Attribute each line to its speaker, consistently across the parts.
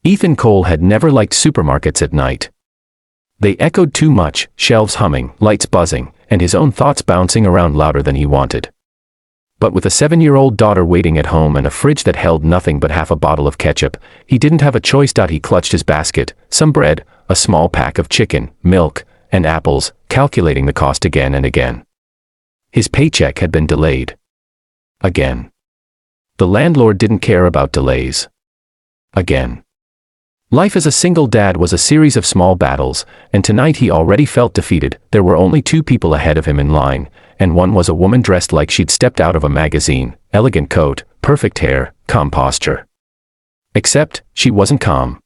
Speaker 1: Ethan Cole had never liked supermarkets at night. They echoed too much, shelves humming, lights buzzing, and his own thoughts bouncing around louder than he wanted. But with a 7-year-old daughter waiting at home and a fridge that held nothing but half a bottle of ketchup, he didn't have a choice. He clutched his basket, some bread, a small pack of chicken, milk, and apples, calculating the cost again and again. His paycheck had been delayed. Again. The landlord didn't care about delays. Again. Life as a single dad was a series of small battles, and tonight he already felt defeated. There were only 2 people ahead of him in line, and one was a woman dressed like she'd stepped out of a magazine, elegant coat, perfect hair, calm posture. Except, she wasn't calm.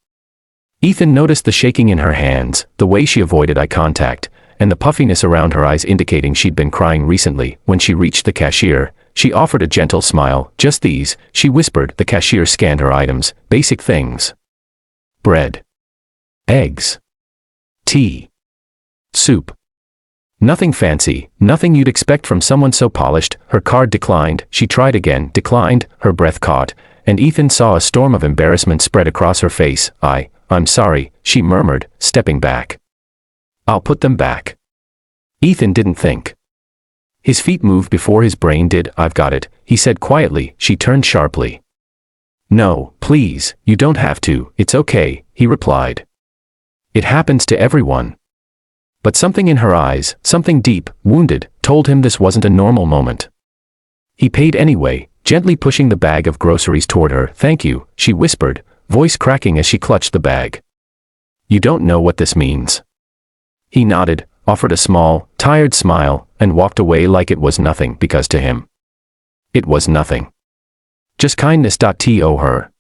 Speaker 1: Ethan noticed the shaking in her hands, the way she avoided eye contact, and the puffiness around her eyes indicating she'd been crying recently. When she reached the cashier, she offered a gentle smile. "Just these," she whispered. The cashier scanned her items, basic things. Bread. Eggs. Tea. Soup. Nothing fancy, nothing you'd expect from someone so polished. Her card declined. She tried again, declined, her breath caught, and Ethan saw a storm of embarrassment spread across her face. I'm sorry," she murmured, stepping back. "I'll put them back." Ethan didn't think. His feet moved before his brain did. "I've got it," he said quietly. She turned sharply. "No, please, you don't have to, it's okay," he replied. "It happens to everyone." But something in her eyes, something deep, wounded, told him this wasn't a normal moment. He paid anyway, gently pushing the bag of groceries toward her. "Thank you," she whispered, voice cracking as she clutched the bag. "You don't know what this means." He nodded, offered a small, tired smile, and walked away like it was nothing, because to him, it was nothing. Just kindness. To her,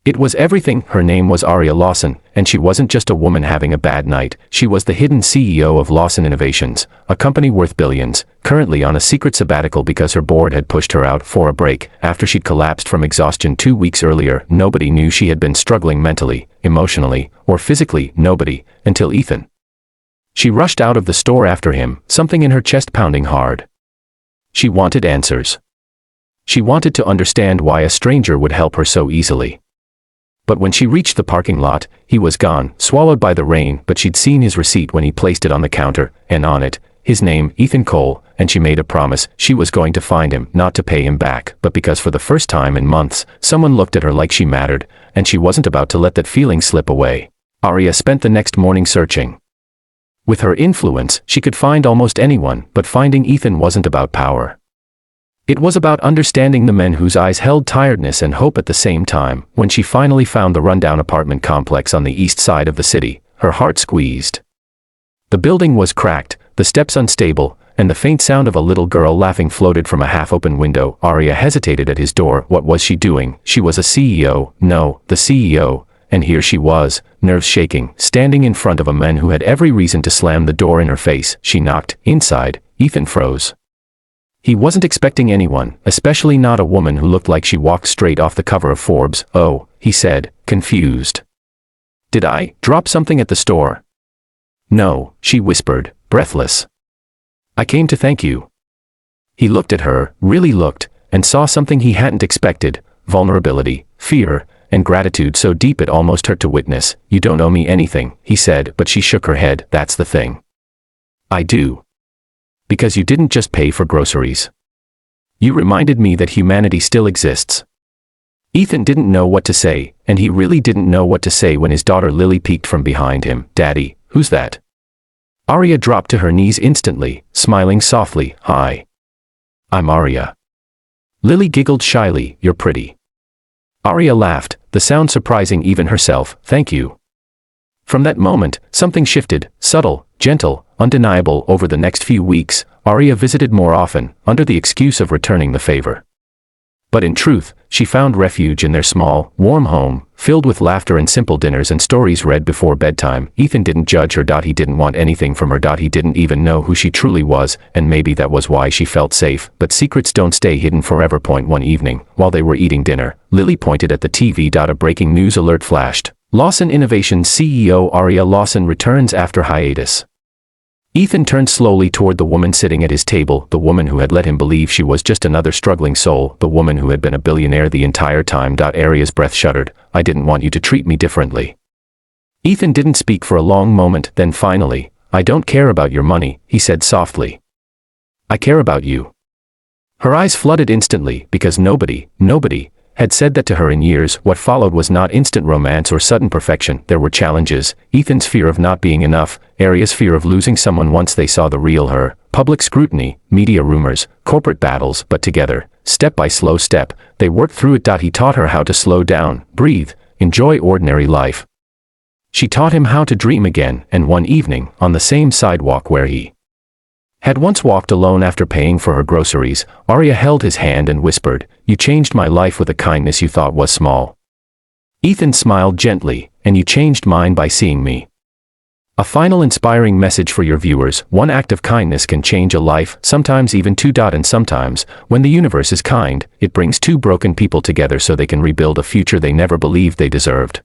Speaker 1: it was everything. Her name was Aria Lawson, and she wasn't just a woman having a bad night. She was the hidden CEO of Lawson Innovations, a company worth billions, currently on a secret sabbatical because her board had pushed her out for a break after she'd collapsed from exhaustion 2 weeks earlier. Nobody knew she had been struggling mentally, emotionally, or physically. Nobody, until Ethan. She rushed out of the store after him, something in her chest pounding hard. She wanted answers. She wanted to understand why a stranger would help her so easily. But when she reached the parking lot, he was gone, swallowed by the rain. But she'd seen his receipt when he placed it on the counter, and on it, his name, Ethan Cole, and she made a promise. She was going to find him, not to pay him back, but because for the first time in months, someone looked at her like she mattered, and she wasn't about to let that feeling slip away. Aria spent the next morning searching. With her influence, she could find almost anyone, but finding Ethan wasn't about power. It was about understanding the men whose eyes held tiredness and hope at the same time. When she finally found the rundown apartment complex on the east side of the city, her heart squeezed. The building was cracked, the steps unstable, and the faint sound of a little girl laughing floated from a half-open window. Aria hesitated at his door. What was she doing? She was a CEO, no, the CEO, and here she was, nerves shaking, standing in front of a man who had every reason to slam the door in her face. She knocked. Inside, Ethan froze. He wasn't expecting anyone, especially not a woman who looked like she walked straight off the cover of Forbes. "Oh," he said, confused. "Did I drop something at the store?" "No," she whispered, breathless. "I came to thank you." He looked at her, really looked, and saw something he hadn't expected: vulnerability, fear, and gratitude so deep it almost hurt to witness. "You don't owe me anything," he said, but she shook her head. "That's the thing. I do. Because you didn't just pay for groceries. You reminded me that humanity still exists." Ethan didn't know what to say, and he really didn't know what to say when his daughter Lily peeked from behind him. "Daddy, who's that?" Aria dropped to her knees instantly, smiling softly. "Hi. I'm Aria." Lily giggled shyly. "You're pretty." Aria laughed, the sound surprising even herself. "Thank you." From that moment, something shifted, subtle, gentle, undeniable. Over the next few weeks, Aria visited more often, under the excuse of returning the favor. But in truth, she found refuge in their small, warm home, filled with laughter and simple dinners and stories read before bedtime. Ethan didn't judge her. He didn't want anything from her. He didn't even know who she truly was, and maybe that was why she felt safe. But secrets don't stay hidden forever. One evening, while they were eating dinner, Lily pointed at the TV. A breaking news alert flashed. Lawson Innovations CEO Aria Lawson returns after hiatus. Ethan turned slowly toward the woman sitting at his table, the woman who had let him believe she was just another struggling soul, the woman who had been a billionaire the entire time. Aria's breath shuddered. I didn't want you to treat me differently. Ethan didn't speak for a long moment, then finally, I don't care about your money, he said softly. I care about you. Her eyes flooded instantly, because nobody had said that to her in years. What followed was not instant romance or sudden perfection. There were challenges, Ethan's fear of not being enough, Aria's fear of losing someone once they saw the real her, public scrutiny, media rumors, corporate battles, but together, step by slow step, they worked through it. He taught her how to slow down, breathe, enjoy ordinary life. She taught him how to dream again, and one evening, on the same sidewalk where he had once walked alone after paying for her groceries, Aria held his hand and whispered, You changed my life with a kindness you thought was small. Ethan smiled gently, and you changed mine by seeing me. A final inspiring message for your viewers: one act of kindness can change a life, sometimes even two. And sometimes, when the universe is kind, it brings two broken people together so they can rebuild a future they never believed they deserved.